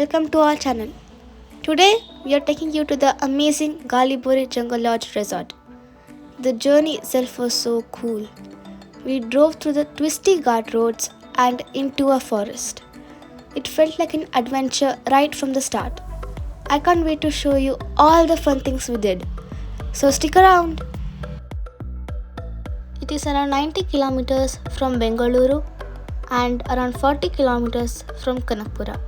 welcome to our channel. Today we are taking you to the amazing Galibore Jungle Lodge Resort. The journey itself was so cool. We drove through the twisty guard roads and into a forest. It felt like an adventure right from the start. I can't wait to show you all the fun things we did. So stick around. It is around 90 kilometers from Bengaluru and around 40 kilometers from Kanakpura.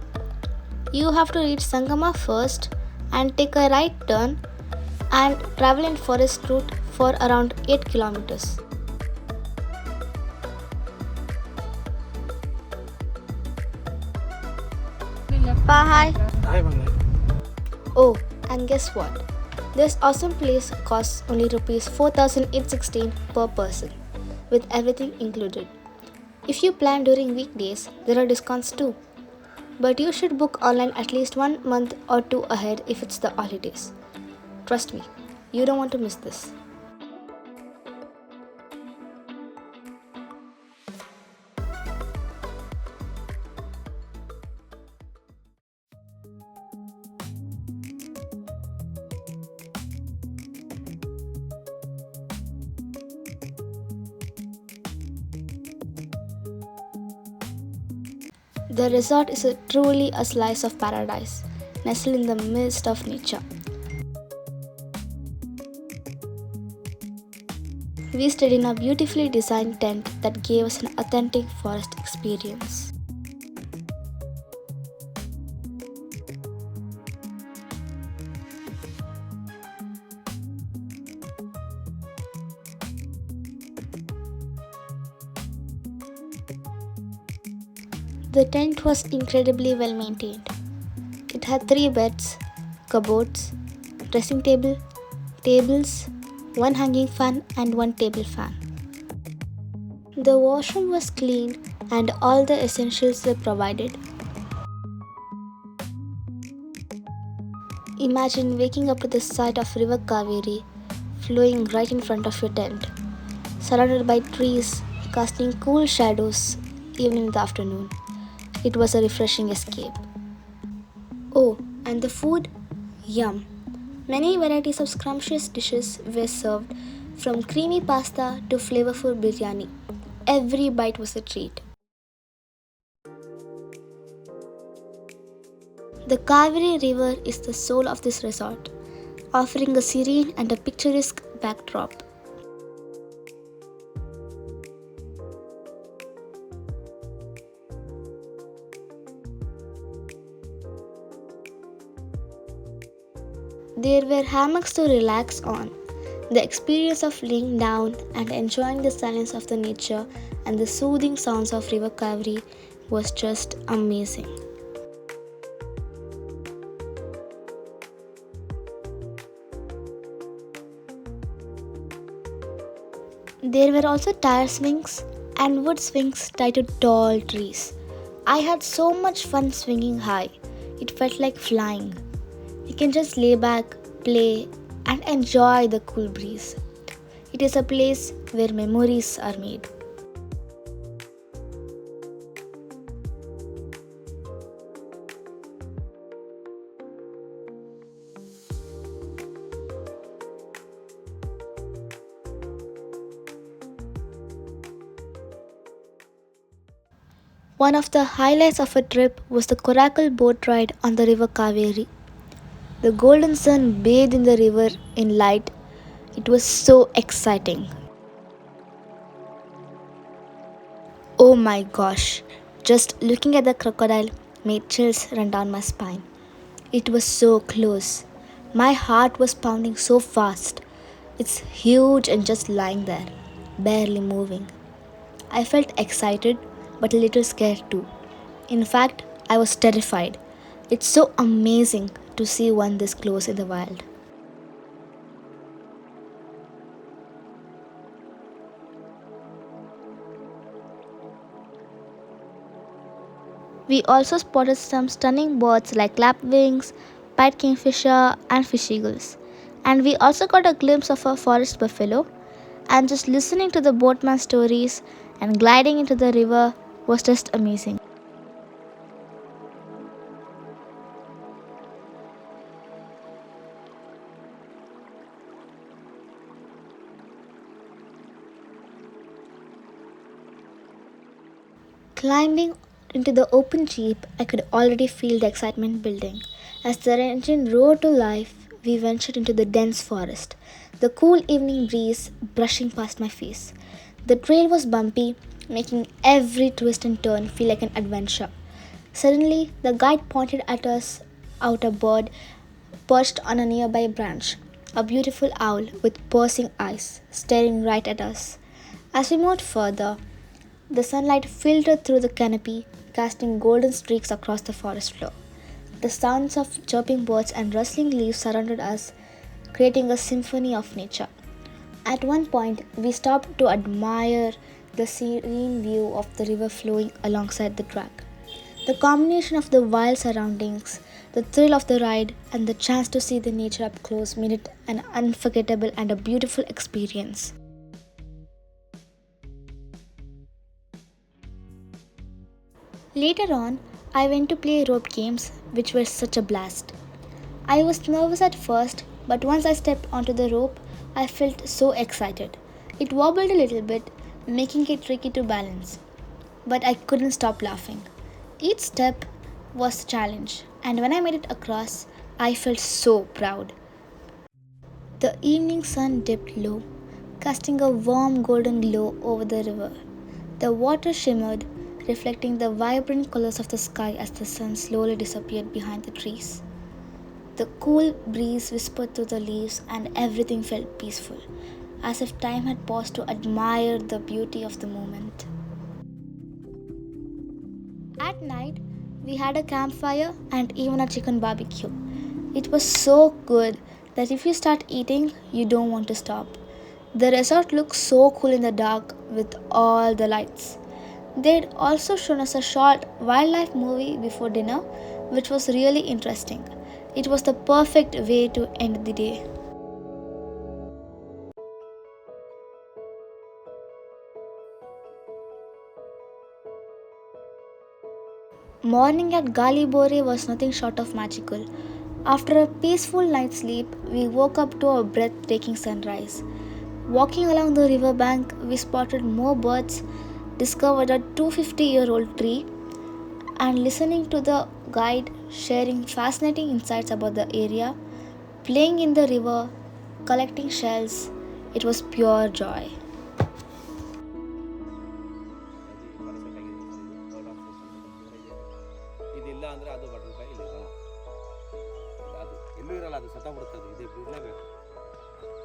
You have to reach Sangama first and take a right turn and travel in forest route for around 8 kilometers. Hi. Hi, Mangai. Oh, and guess what? This awesome place costs only Rs 4,816 per person, with everything included. If you plan during weekdays, there are discounts too. But you should book online at least 1 month or two ahead if it's the holidays. Trust me, you don't want to miss this. The resort is truly a slice of paradise, nestled in the midst of nature. We stayed in a beautifully designed tent that gave us an authentic forest experience. The tent was incredibly well maintained. It had 3 beds, cupboards, dressing table, tables, 1 hanging fan and 1 table fan. The washroom was clean and all the essentials were provided. Imagine waking up to the sight of River Cauvery flowing right in front of your tent, surrounded by trees casting cool shadows even in the afternoon. It was a refreshing escape. Oh, and the food? Yum! Many varieties of scrumptious dishes were served, from creamy pasta to flavorful biryani. Every bite was a treat. The Cauvery River is the soul of this resort, offering a serene and a picturesque backdrop. There were hammocks to relax on. The experience of laying down and enjoying the silence of the nature and the soothing sounds of River Cauvery was just amazing. There were also tire swings and wood swings tied to tall trees. I had so much fun swinging high. It felt like flying. You can just lay back, play, and enjoy the cool breeze. It is a place where memories are made. One of the highlights of a trip was the Coracle boat ride on the River Cauvery. The golden sun bathed in the river in light. It was so exciting. Oh my gosh, just looking at the crocodile made chills run down my spine. It was so close. My heart was pounding so fast. It's huge and just lying there, barely moving. I felt excited but a little scared too. In fact, I was terrified. It's so amazing to see one this close in the wild. We also spotted some stunning birds like lapwings, pied kingfisher, and fish eagles. And we also got a glimpse of a forest buffalo. And just listening to the boatman's stories and gliding into the river was just amazing. Climbing into the open jeep, I could already feel the excitement building. As the engine roared to life, we ventured into the dense forest, the cool evening breeze brushing past my face. The trail was bumpy, making every twist and turn feel like an adventure. Suddenly, the guide pointed at us out a bird perched on a nearby branch, a beautiful owl with piercing eyes staring right at us. As we moved further, the sunlight filtered through the canopy, casting golden streaks across the forest floor. The sounds of chirping birds and rustling leaves surrounded us, creating a symphony of nature. At one point, we stopped to admire the serene view of the river flowing alongside the track. The combination of the wild surroundings, the thrill of the ride, and the chance to see the nature up close made it an unforgettable and a beautiful experience. Later on, I went to play rope games, which were such a blast. I was nervous at first, but once I stepped onto the rope, I felt so excited. It wobbled a little bit, making it tricky to balance, but I couldn't stop laughing. Each step was a challenge, and when I made it across, I felt so proud. The evening sun dipped low, casting a warm golden glow over the river. The water shimmered, reflecting the vibrant colors of the sky as the sun slowly disappeared behind the trees. The cool breeze whispered through the leaves, and everything felt peaceful, as if time had paused to admire the beauty of the moment. At night, we had a campfire and even a chicken barbecue. It was so good that if you start eating, you don't want to stop. The resort looked so cool in the dark with all the lights. They'd also shown us a short wildlife movie before dinner, which was really interesting. It was the perfect way to end the day. Morning at Galibore was nothing short of magical. After a peaceful night's sleep, we woke up to a breathtaking sunrise. Walking along the riverbank, we spotted more birds, discovered a 250-year-old tree, and listening to the guide sharing fascinating insights about the area, playing in the river, collecting shells. It was pure joy. ಇದಿಲ್ಲ ಅಂದರೆ ಅದು butterfly ಇಲ್ಲಿ ಇರಲ್ಲ, ಅದು ಎಲ್ಲೂ ಇರಲ್ಲ, ಅದು ಸತ್ತೋಗ್ಬಿಡುತ್ತೆ, ಇದು ಬಿಡಲೇಬೇಕು.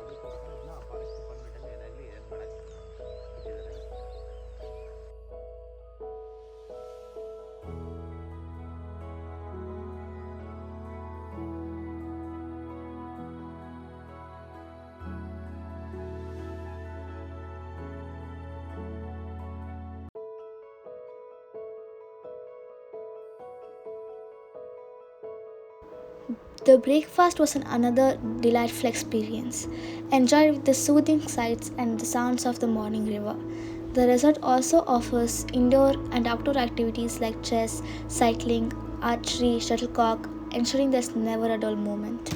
ಅದಕ್ಕೋಸ್ಕರ ಫಾರೆಸ್ಟ್ ಡಿಪಾರ್ಟ್ಮೆಂಟಲ್ಲಿ ಏನಾಗಲಿ ಏನು ಮಾಡೋಕ್ಕೆ ಬಿಟ್ಟಿದ್ದಾರೆ. The breakfast was another delightful experience, enjoyed with the soothing sights and the sounds of the morning river. The resort also offers indoor and outdoor activities like chess, cycling, archery, shuttlecock, ensuring there's never a dull moment.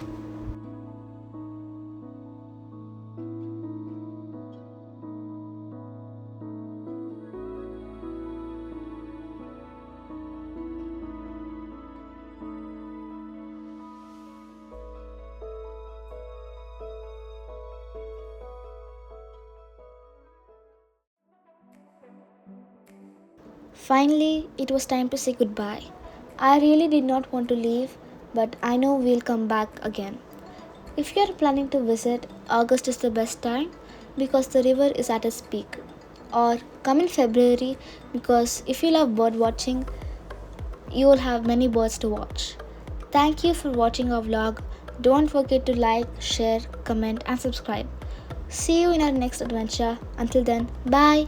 Finally, it was time to say goodbye. I really did not want to leave, but I know we'll come back again. If you are planning to visit, August is the best time because the river is at its peak. Or come in February because if you love bird watching, you will have many birds to watch. Thank you for watching our vlog. Don't forget to like, share, comment, and subscribe. See you in our next adventure. Until then, bye.